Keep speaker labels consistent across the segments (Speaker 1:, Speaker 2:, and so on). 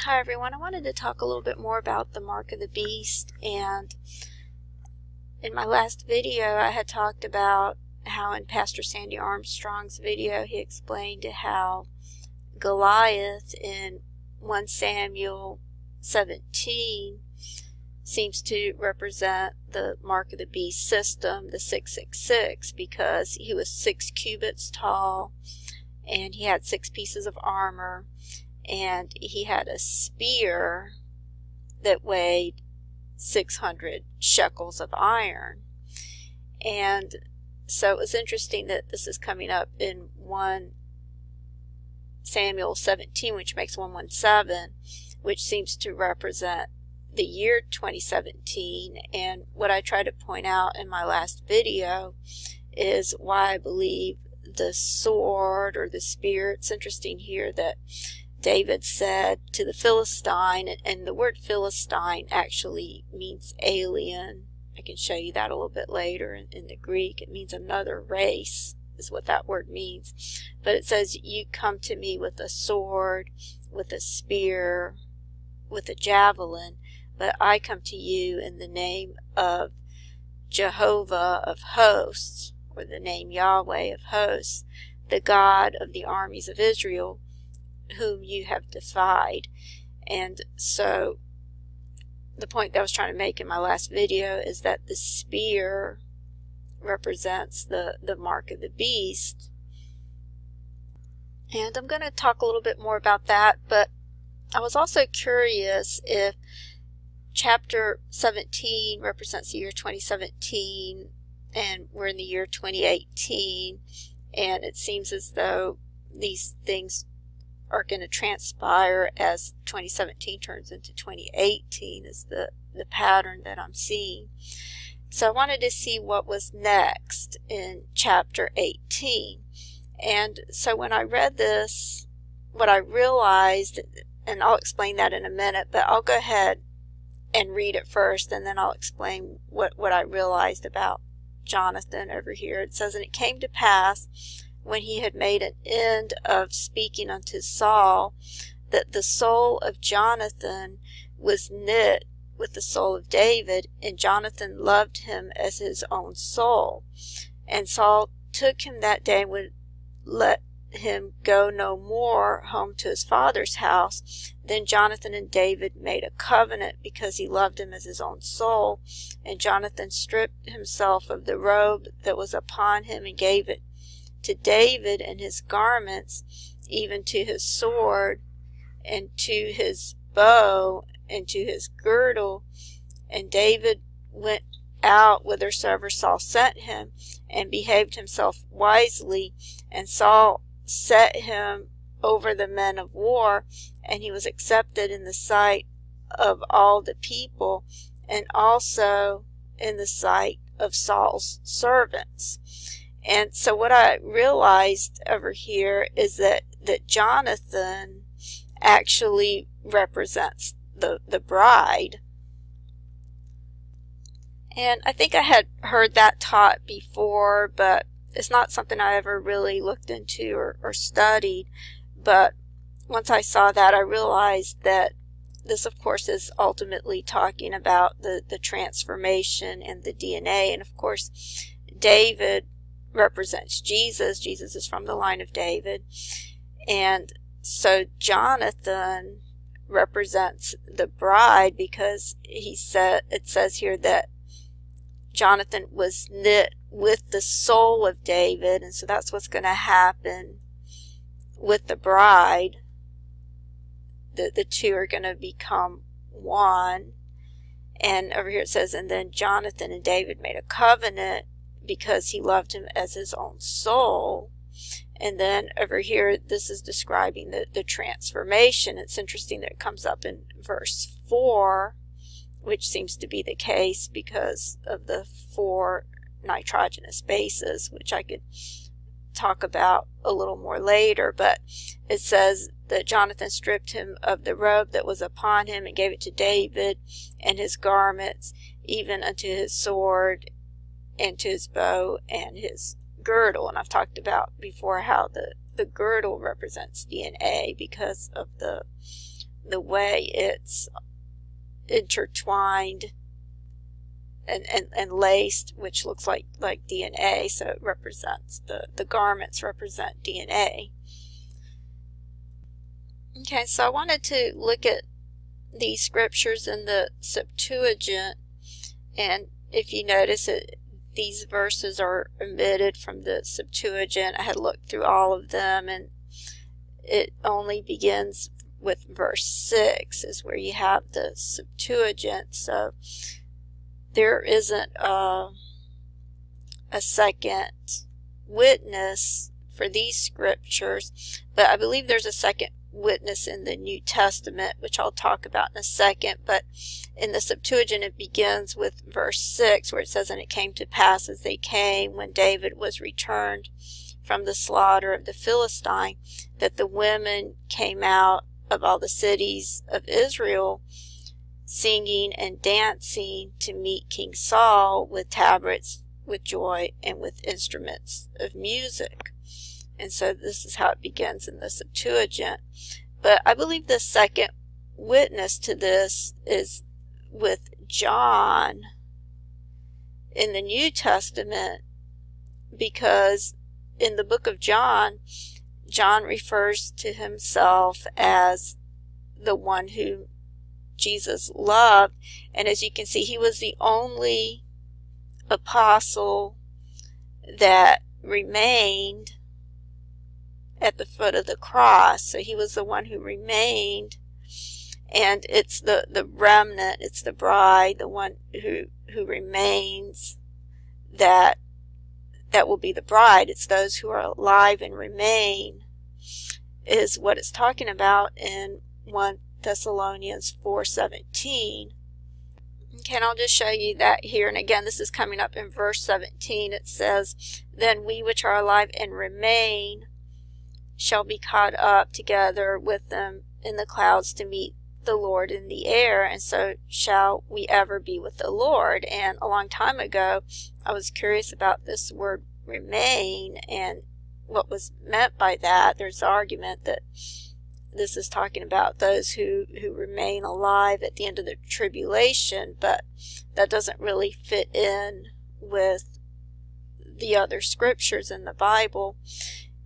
Speaker 1: Hi everyone, I wanted to talk a little bit more about the mark of the beast, and in my last video I had talked about how in Pastor Sandy Armstrong's video he explained how Goliath in 1 Samuel 17 seems to represent the mark of the beast system, the 666, because he was 6 cubits tall and he had 6 pieces of armor. And he had a spear that weighed 600 shekels of iron. And so it was interesting that this is coming up in 1 Samuel 17, which makes 117, which seems to represent the year 2017. And what I try to point out in my last video is why I believe the sword or the spear. It's interesting here that David said to the Philistine, and the word Philistine actually means alien. I can show you that a little bit later in the Greek. It means another race is what that word means. But it says, you come to me with a sword, with a spear, with a javelin, but I come to you in the name of Jehovah of hosts, or the name Yahweh of hosts, the God of the armies of Israel, whom you have defied. And so the point that I was trying to make in my last video is that the spear represents the mark of the beast. And I'm going to talk a little bit more about that, but I was also curious if chapter 17 represents the year 2017 and we're in the year 2018, and it seems as though these things are going to transpire as 2017 turns into 2018 is the pattern that I'm seeing. So I wanted to see what was next in chapter 18. And so when I read this, what I realized, and I'll explain that in a minute, but I'll go ahead and read it first, and then I'll explain what I realized about Jonathan over here. It says, "And it came to pass, when he had made an end of speaking unto Saul, that the soul of Jonathan was knit with the soul of David, and Jonathan loved him as his own soul. And Saul took him that day and would let him go no more home to his father's house. Then Jonathan and David made a covenant because he loved him as his own soul. And Jonathan stripped himself of the robe that was upon him and gave it to David, and his garments, even to his sword, and to his bow, and to his girdle. And David went out whithersoever Saul sent him, and behaved himself wisely. And Saul set him over the men of war, and he was accepted in the sight of all the people, and also in the sight of Saul's servants." And so what I realized over here is that Jonathan actually represents the bride. And I think I had heard that taught before, but it's not something I ever really looked into or studied. But once I saw that, I realized that this, of course, is ultimately talking about the transformation and the DNA. And, of course, David represents Jesus. Jesus is from the line of David. And so Jonathan represents the bride, because it says here that Jonathan was knit with the soul of David, and so that's what's going to happen with the bride. The two are going to become one. And over here it says, "And then Jonathan and David made a covenant because he loved him as his own soul." And then over here, this is describing the transformation. It's interesting that it comes up in verse 4, which seems to be the case because of the 4 nitrogenous bases, which I could talk about a little more later. But it says that Jonathan stripped him of the robe that was upon him and gave it to David, and his garments, even unto his sword, and to his bow and his girdle. And I've talked about before how the girdle represents DNA because of the the way it's intertwined and laced, which looks like DNA, so it represents, the garments represent DNA. Okay, so I wanted to look at these scriptures in the Septuagint, and if you notice it, these verses are omitted from the Septuagint. I had looked through all of them, and it only begins with verse 6 is where you have the Septuagint, so there isn't a second witness for these scriptures, but I believe there's a second witness in the New Testament, which I'll talk about in a second. But in the Septuagint, it begins with verse 6, where it says, "And it came to pass as they came, when David was returned from the slaughter of the Philistine, that the women came out of all the cities of Israel, singing and dancing to meet King Saul with tabrets, with joy, and with instruments of music." And so this is how it begins in the Septuagint. But I believe the second witness to this is with John in the New Testament, because in the book of John, John refers to himself as the one who Jesus loved. And as you can see, he was the only apostle that remained at the foot of the cross. So he was the one who remained, and it's the remnant, it's the bride, the one who remains, that will be the bride. It's those who are alive and remain, is what it's talking about in 1 Thessalonians 4:17. Okay, and I'll just show you that here. And again, this is coming up in verse 17. It says, "Then we which are alive and remain shall be caught up together with them in the clouds to meet the Lord in the air, and so shall we ever be with the Lord." And a long time ago, I was curious about this word remain and what was meant by that. There's an argument that this is talking about those who remain alive at the end of the tribulation, but that doesn't really fit in with the other scriptures in the Bible.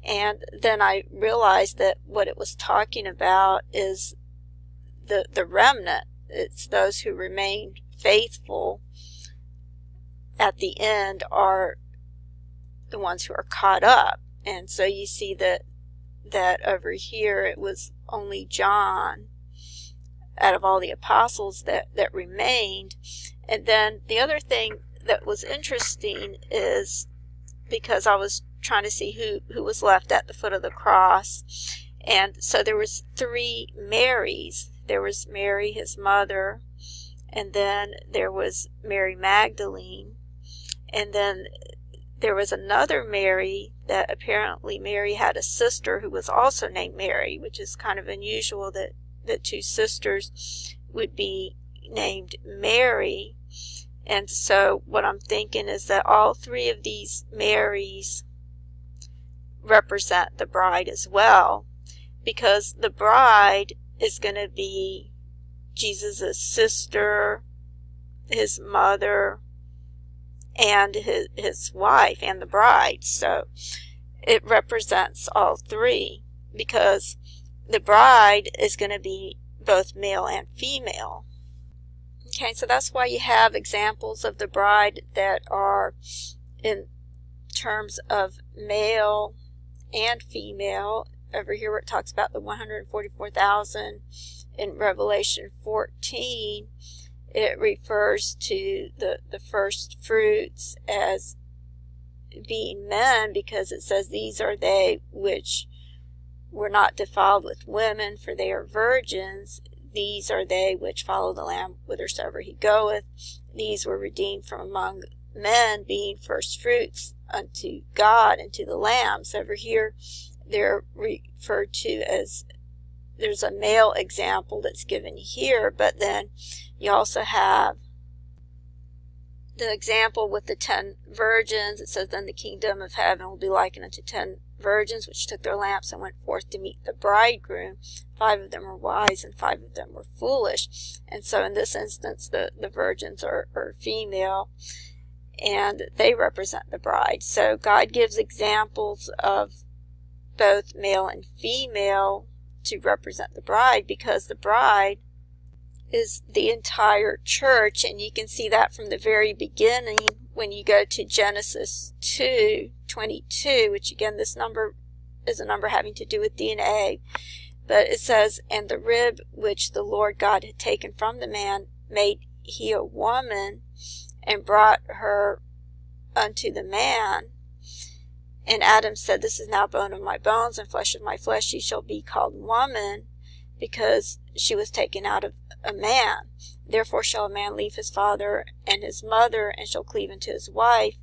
Speaker 1: And then I realized that what it was talking about is the remnant. It's those who remain faithful at the end are the ones who are caught up. And so you see that over here it was only John out of all the apostles that remained. And then the other thing that was interesting is, because I was trying to see who was left at the foot of the cross, and so there was 3 Marys. There was Mary, his mother, and then there was Mary Magdalene, and then there was another Mary that apparently Mary had a sister who was also named Mary, which is kind of unusual that 2 sisters would be named Mary. And so what I'm thinking is that all 3 of these Marys represent the bride as well, because the bride is going to be Jesus' sister, his mother, and his wife, and the bride. So it represents all 3, because the bride is going to be both male and female. Okay, so that's why you have examples of the bride that are in terms of male and female. Over here where it talks about the 144,000 in Revelation 14, it refers to the first fruits as being men, because it says, "These are they which were not defiled with women, for they are virgins. These are they which follow the Lamb whithersoever he goeth. These were redeemed from among men, being first fruits unto God and to the Lamb." So over here, they're referred to as, there's a male example that's given here, but then you also have the example with the 10 virgins. It says, "Then the kingdom of heaven will be likened unto 10 virgins which took their lamps and went forth to meet the bridegroom. 5 of them were wise and 5 of them were foolish. And so in this instance, the virgins are female, and they represent the bride. So God gives examples of both male and female to represent the bride, because the bride is the entire church. And you can see that from the very beginning when you go to Genesis 2:22, which again, this number is a number having to do with DNA. But it says, "And the rib which the Lord God had taken from the man made he a woman, and brought her unto the man. And Adam said, This is now bone of my bones and flesh of my flesh. She shall be called woman, because she was taken out of a man. Therefore shall a man leave his father and his mother, and shall cleave unto his wife,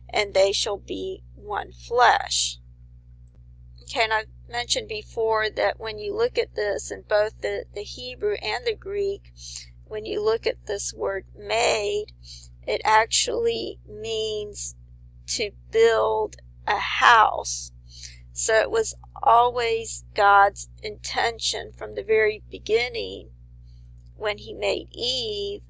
Speaker 1: and they shall be one flesh." Okay, and I've mentioned before that when you look at this in both the Hebrew and the Greek, when you look at this word made, it actually means to build a house. So it was always God's intention from the very beginning, when he made Eve,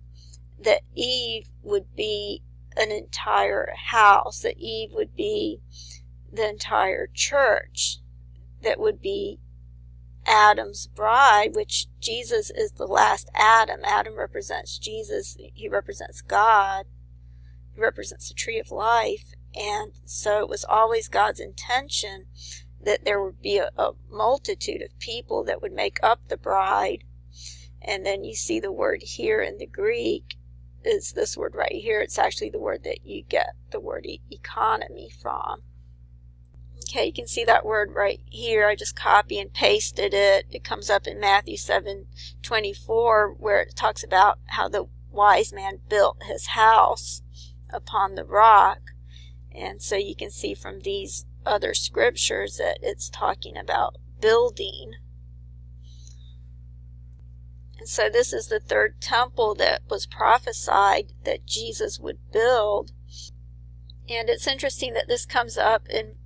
Speaker 1: that Eve would be an entire house, that Eve would be the entire church, that would be Adam's bride, which Jesus is the last Adam. Adam represents Jesus. He represents God. He represents the tree of life. And so it was always God's intention that there would be a multitude of people that would make up the bride. And then you see the word here in the Greek is this word right here. It's actually the word that you get the word economy from. Okay, you can see that word right here. I just copy and pasted it. It comes up in Matthew 7:24, where it talks about how the wise man built his house upon the rock. And so you can see from these other scriptures that it's talking about building. And so this is the third temple that was prophesied that Jesus would build. And it's interesting that this comes up in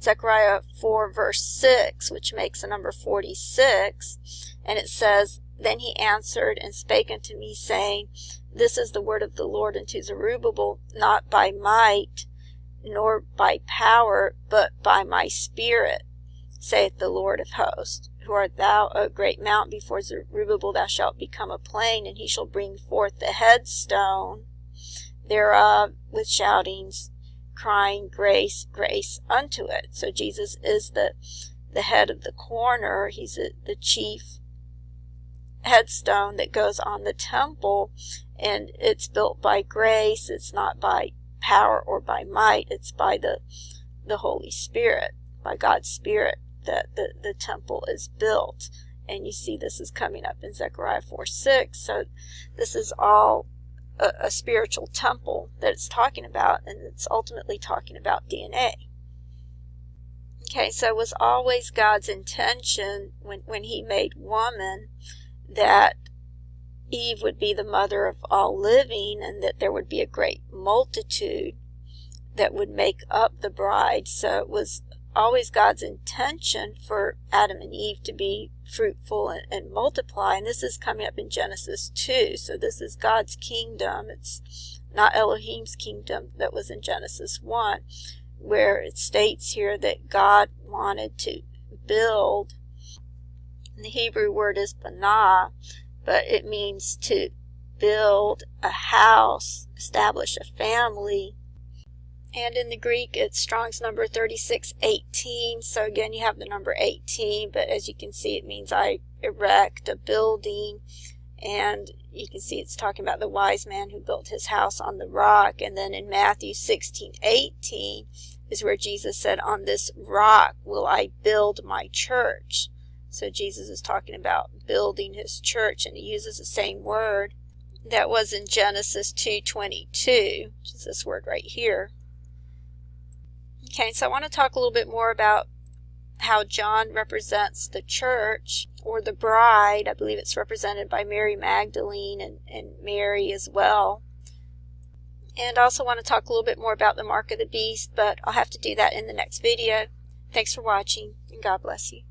Speaker 1: Zechariah 4 verse 6, which makes the number 46. And it says, "Then he answered and spake unto me, saying, This is the word of the Lord unto Zerubbabel, not by might, nor by power, but by my spirit, saith the Lord of hosts. Who art thou, O great mount? Before Zerubbabel thou shalt become a plain, and he shall bring forth the headstone thereof with shoutings, crying, Grace, grace unto it." So Jesus is the head of the corner. He's the chief headstone that goes on the temple, and it's built by grace. It's not by power or by might. It's by the Holy Spirit, by God's Spirit, that the temple is built. And you see this is coming up in Zechariah 4:6. So this is all a spiritual temple that it's talking about, and it's ultimately talking about DNA. Okay, so it was always God's intention when he made woman that Eve would be the mother of all living, and that there would be a great multitude that would make up the bride. So it was always God's intention for Adam and Eve to be fruitful and multiply. And this is coming up in Genesis 2. So this is God's kingdom. It's not Elohim's kingdom that was in Genesis 1, where it states here that God wanted to build. The Hebrew word is banah, but it means to build a house, establish a family. And in the Greek, it's Strong's number 3618. So again, you have the number 18, but as you can see, it means I erect a building. And you can see it's talking about the wise man who built his house on the rock. And then in Matthew 16:18 is where Jesus said, "On this rock will I build my church." So Jesus is talking about building his church, and he uses the same word that was in Genesis 2:22, which is this word right here. Okay, so I want to talk a little bit more about how John represents the church, or the bride. I believe it's represented by Mary Magdalene and Mary as well. And I also want to talk a little bit more about the mark of the beast, but I'll have to do that in the next video. Thanks for watching, and God bless you.